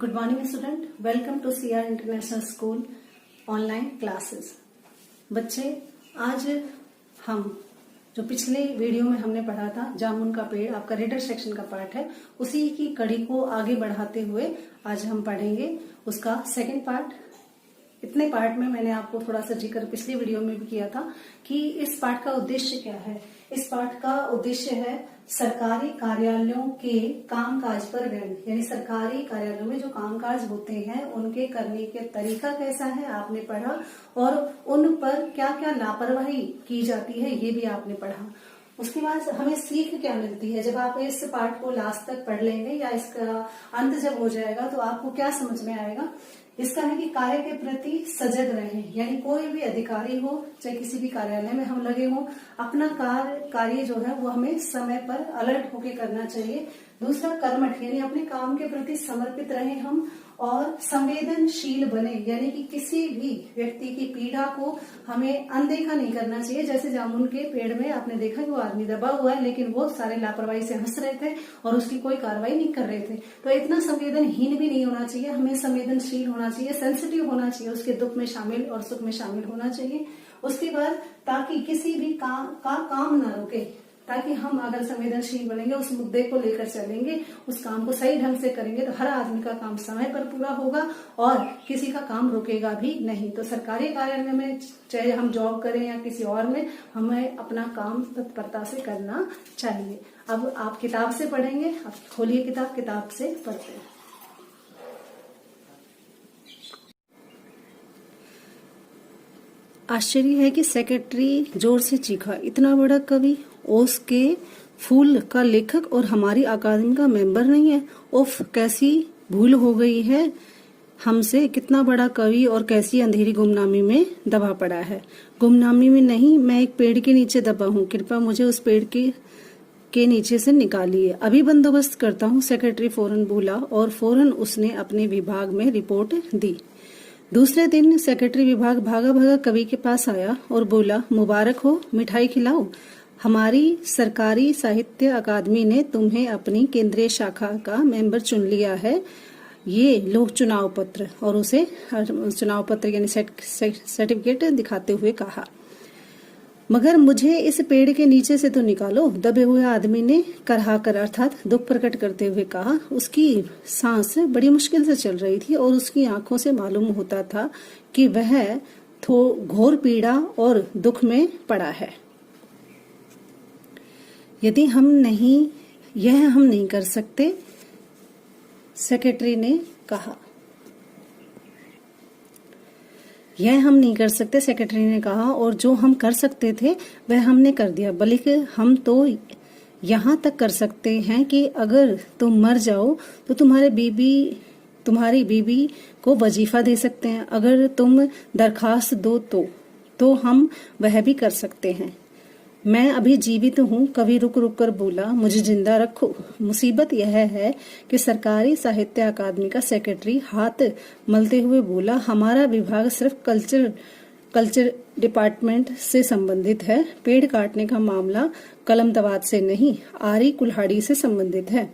Good morning student, welcome to CR international school online classes. बच्चे, आज हम जो पिछले वीडियो में हमने पढ़ा था जामुन का पेड़, आपका रीडर सेक्शन का पार्ट है, उसी की कड़ी को आगे बढ़ाते हुए आज हम पढ़ेंगे उसका सेकंड पार्ट। इतने पार्ट में मैंने आपको थोड़ा सा जिक्र पिछले वीडियो में भी किया था कि इस पाठ का उद्देश्य क्या है। इस पाठ का उद्देश्य है सरकारी कार्यालयों के कामकाज पर व्यंग, यानी सरकारी कार्यालयों में जो कामकाज होते हैं उनके करने के तरीका कैसा है आपने पढ़ा, और उन पर क्या क्या लापरवाही की जाती है ये भी आपने पढ़ा। उसके बाद हमें सीख क्या मिलती है जब आप इस पाठ को लास्ट तक पढ़ लेंगे या इसका अंत जब हो जाएगा तो आपको क्या समझ में आएगा। इसका है कि कार्य के प्रति सजग रहें, यानी कोई भी अधिकारी हो चाहे किसी भी कार्यालय में हम लगे हो, अपना कार्य जो है वो हमें समय पर अलर्ट होके करना चाहिए। दूसरा कर्मठ, यानी अपने काम के प्रति समर्पित रहें हम, और संवेदनशील बने, यानी कि किसी भी व्यक्ति की पीड़ा को हमें अनदेखा नहीं करना चाहिए। जैसे जामुन के पेड़ में आपने देखा कि वो आदमी दबा हुआ है लेकिन वो सारे लापरवाही से हंस रहे थे और उसकी कोई कार्रवाई नहीं कर रहे थे। तो इतना संवेदनहीन भी नहीं होना चाहिए, हमें संवेदनशील होना चाहिए, सेंसिटिव होना चाहिए, उसके दुख में शामिल और सुख में शामिल होना चाहिए। उसके बाद ताकि किसी भी काम ना रुके, ताकि हम अगर संवेदनशील बनेंगे, उस मुद्दे को लेकर चलेंगे, उस काम को सही ढंग से करेंगे तो हर आदमी का काम समय पर पूरा होगा और किसी का काम रुकेगा भी नहीं। तो सरकारी कार्यालय में चाहे हम जॉब करें या किसी और में, हमें अपना काम तत्परता से करना चाहिए। अब आप किताब से पढ़ेंगे, आप खोलिए किताब से पढ़ते हैं। आश्चर्य है कि सेक्रेटरी जोर से चीखा, इतना बड़ा कवि, ओस के फूल का लेखक और हमारी अकादमी का मेंबर नहीं है। उफ, कैसी भूल हो गई है हमसे, कितना बड़ा कवि और कैसी अंधेरी गुमनामी में दबा पड़ा है। गुमनामी में नहीं, मैं एक पेड़ के नीचे दबा हूँ, कृपया मुझे उस पेड़ के नीचे से निकालिए, अभी बंदोबस्त करता हूँ, सेक्रेटरी फौरन बोला और फौरन उसने अपने विभाग में रिपोर्ट दी। दूसरे दिन सेक्रेटरी विभाग भागा भागा कवि के पास आया और बोला, मुबारक हो, मिठाई खिलाओ, हमारी सरकारी साहित्य अकादमी ने तुम्हें अपनी केंद्रीय शाखा का मेंबर चुन लिया है, ये लो चुनाव पत्र। और उसे चुनाव पत्र यानी सर्टिफिकेट दिखाते हुए कहा, मगर मुझे इस पेड़ के नीचे से तो निकालो। दबे हुए आदमी ने करहाकर अर्थात दुख प्रकट करते हुए कहा। उसकी सांस बड़ी मुश्किल से चल रही थी और उसकी आंखों से मालूम होता था कि वह घोर पीड़ा और दुख में पड़ा है। यदि हम नहीं कर सकते, सेक्रेटरी ने कहा। यह हम नहीं कर सकते, सेक्रेटरी ने कहा, और जो हम कर सकते थे वह हमने कर दिया। बल्कि हम तो यहाँ तक कर सकते हैं कि अगर तुम मर जाओ तो तुम्हारी बीबी को वजीफा दे सकते हैं। अगर तुम दरखास्त दो तो हम वह भी कर सकते हैं। मैं अभी जीवित हूँ, कवि रुक रुक कर बोला, मुझे जिंदा रखो। मुसीबत यह है कि सरकारी साहित्य अकादमी का सेक्रेटरी हाथ मलते हुए बोला, हमारा विभाग सिर्फ कल्चर डिपार्टमेंट से संबंधित है, पेड़ काटने का मामला कलमदवाद से नहीं, आरी कुल्हाड़ी से संबंधित है।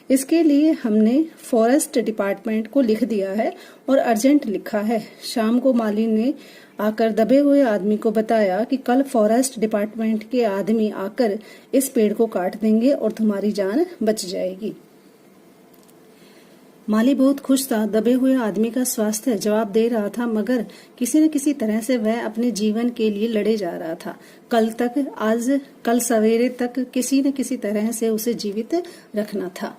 इसके लिए हमने फॉरेस्ट डिपार्टमेंट को लिख दिया है और अर्जेंट लिखा है। शाम को माली ने आकर दबे हुए आदमी को बताया कि कल फॉरेस्ट डिपार्टमेंट के आदमी आकर इस पेड़ को काट देंगे और तुम्हारी जान बच जाएगी। माली बहुत खुश था, दबे हुए आदमी का स्वास्थ्य जवाब दे रहा था, मगर किसी न किसी तरह से वह अपने जीवन के लिए लड़े जा रहा था। कल सवेरे तक किसी न किसी तरह से उसे जीवित रखना था।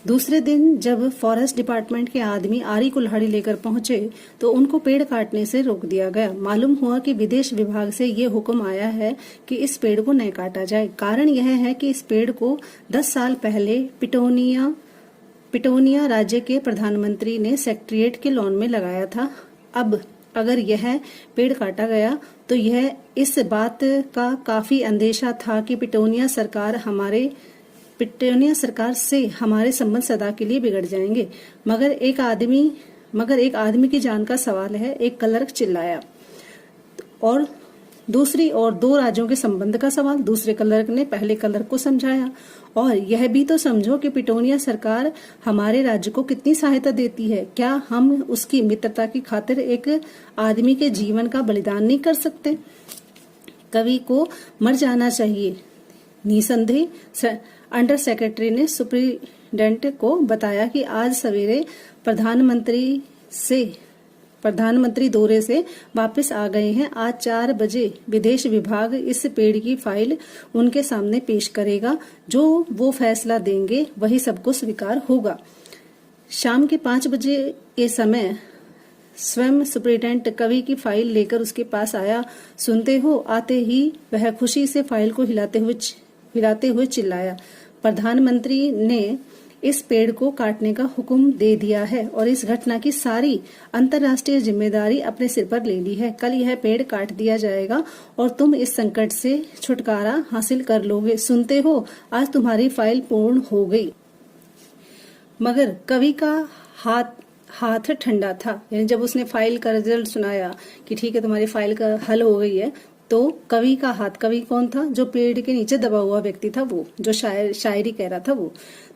दूसरे दिन जब फॉरेस्ट डिपार्टमेंट के आदमी आरी कुल्हाड़ी लेकर पहुंचे तो उनको पेड़ काटने से रोक दिया गया। मालूम हुआ कि विदेश विभाग से ये हुक्म आया है कि इस पेड़ को न काटा जाए। कारण यह है कि इस पेड़ को 10 साल पहले पिटोनिया राज्य के प्रधानमंत्री ने सेक्रेटेरिएट के लॉन में लगाया था। अब अगर यह पेड़ काटा गया तो यह इस बात का काफी अंदेशा था कि पिटोनिया सरकार से हमारे संबंध सदा के लिए बिगड़ जाएंगे। मगर एक आदमी की जान का सवाल है, एक क्लर्क चिल्लाया, और दूसरी ओर दो राज्यों के संबंध का सवाल। दूसरे क्लर्क ने पहले क्लर्क को समझाया। और यह भी तो समझो कि पिटोनिया सरकार हमारे राज्य को कितनी सहायता देती है। क्या हम उसकी मित्रता की खातिर एक आदमी के जीवन का बलिदान नहीं कर सकते? कवि को मर जाना चाहिए। निसंदेह अंडर सेक्रेटरी ने सुप्रिंटेंडेंट को बताया कि आज सवेरे प्रधानमंत्री दौरे से वापस आ गए हैं। आज 4 बजे विदेश विभाग इस पेड़ की फाइल उनके सामने पेश करेगा। जो वो फैसला देंगे वही सबको स्वीकार होगा। शाम के 5 बजे के समय स्वयं सुप्रिंटेंडेंट कवि की फाइल लेकर उसके पास आया। सुनते हो? आते ही वह खुशी से फाइल को हिलाते हुए चिल्लाया, प्रधानमंत्री ने इस पेड़ को काटने का हुक्म दे दिया है और इस घटना की सारी अंतर्राष्ट्रीय जिम्मेदारी अपने सिर पर ले ली है। कल यह पेड़ काट दिया जाएगा और तुम इस संकट से छुटकारा हासिल कर लोगे। सुनते हो? आज तुम्हारी फाइल पूर्ण हो गई। मगर कवि का हाथ ठंडा था। यानी जब उसने फाइल का रिजल्ट सुनाया कि ठीक है तुम्हारी फाइल का हल हो गई है, तो कवि का हाथ, कवि कौन था? जो पेड़ के नीचे दबा हुआ व्यक्ति था, वो जो शायरी कह रहा था वो।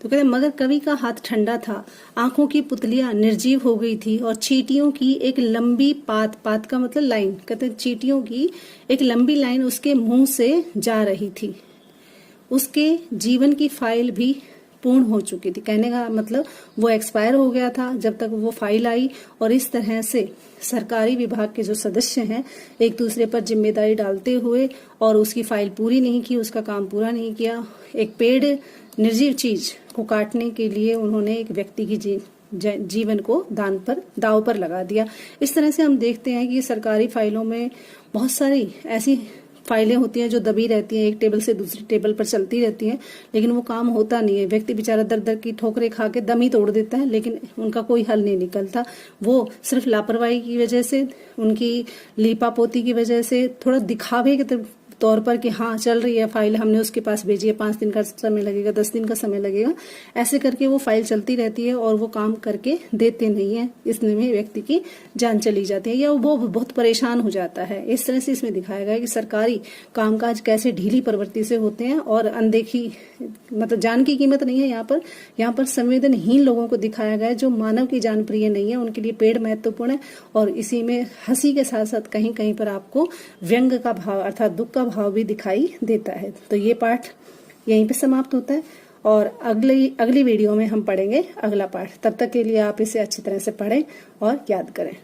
तो कहते मगर कवि का हाथ ठंडा था। आंखों की पुतलियां निर्जीव हो गई थी और चींटियों की एक लंबी पात का मतलब लाइन, कहते चींटियों की एक लंबी लाइन उसके मुंह से जा रही थी। उसके जीवन की फाइल भी पूर्ण हो चुकी थी। कहने का मतलब वो एक्सपायर हो गया था जब तक वो फाइल आई। और इस तरह से सरकारी विभाग के जो सदस्य हैं एक दूसरे पर जिम्मेदारी डालते हुए और उसकी फाइल पूरी नहीं की, उसका काम पूरा नहीं किया। एक पेड़ निर्जीव चीज को काटने के लिए उन्होंने एक व्यक्ति की जीवन को दांव पर लगा दिया। इस तरह से हम देखते हैं कि सरकारी फाइलों में बहुत सारी ऐसी फाइलें होती हैं जो दबी रहती हैं, एक टेबल से दूसरी टेबल पर चलती रहती हैं, लेकिन वो काम होता नहीं है। व्यक्ति बेचारा दर दर की ठोकरें खा के दम ही तोड़ देता है, लेकिन उनका कोई हल नहीं निकलता। वो सिर्फ लापरवाही की वजह से, उनकी लीपापोती की वजह से, थोड़ा दिखावे के तौर पर कि हाँ चल रही है फाइल, हमने उसके पास भेजी है, 5 दिन का समय लगेगा, 10 दिन का समय लगेगा, ऐसे करके वो फाइल चलती रहती है और वो काम करके देते नहीं है। इसमें व्यक्ति की जान चली जाती है या वो बहुत परेशान हो जाता है। इस तरह से इसमें दिखाया गया कि सरकारी कामकाज कैसे ढीली प्रवृत्ति से होते हैं और अनदेखी, मतलब जान की कीमत नहीं है। यहाँ पर संवेदनहीन लोगों को दिखाया गया है जो मानव की जान प्रिय नहीं है, उनके लिए पेड़ महत्वपूर्ण है। और इसी में हंसी के साथ साथ कहीं कहीं पर आपको व्यंग का भाव अर्थात दुख का भाव भी दिखाई देता है। तो ये पाठ यहीं पे समाप्त होता है और अगली वीडियो में हम पढ़ेंगे अगला पाठ। तब तक के लिए आप इसे अच्छी तरह से पढ़ें और याद करें।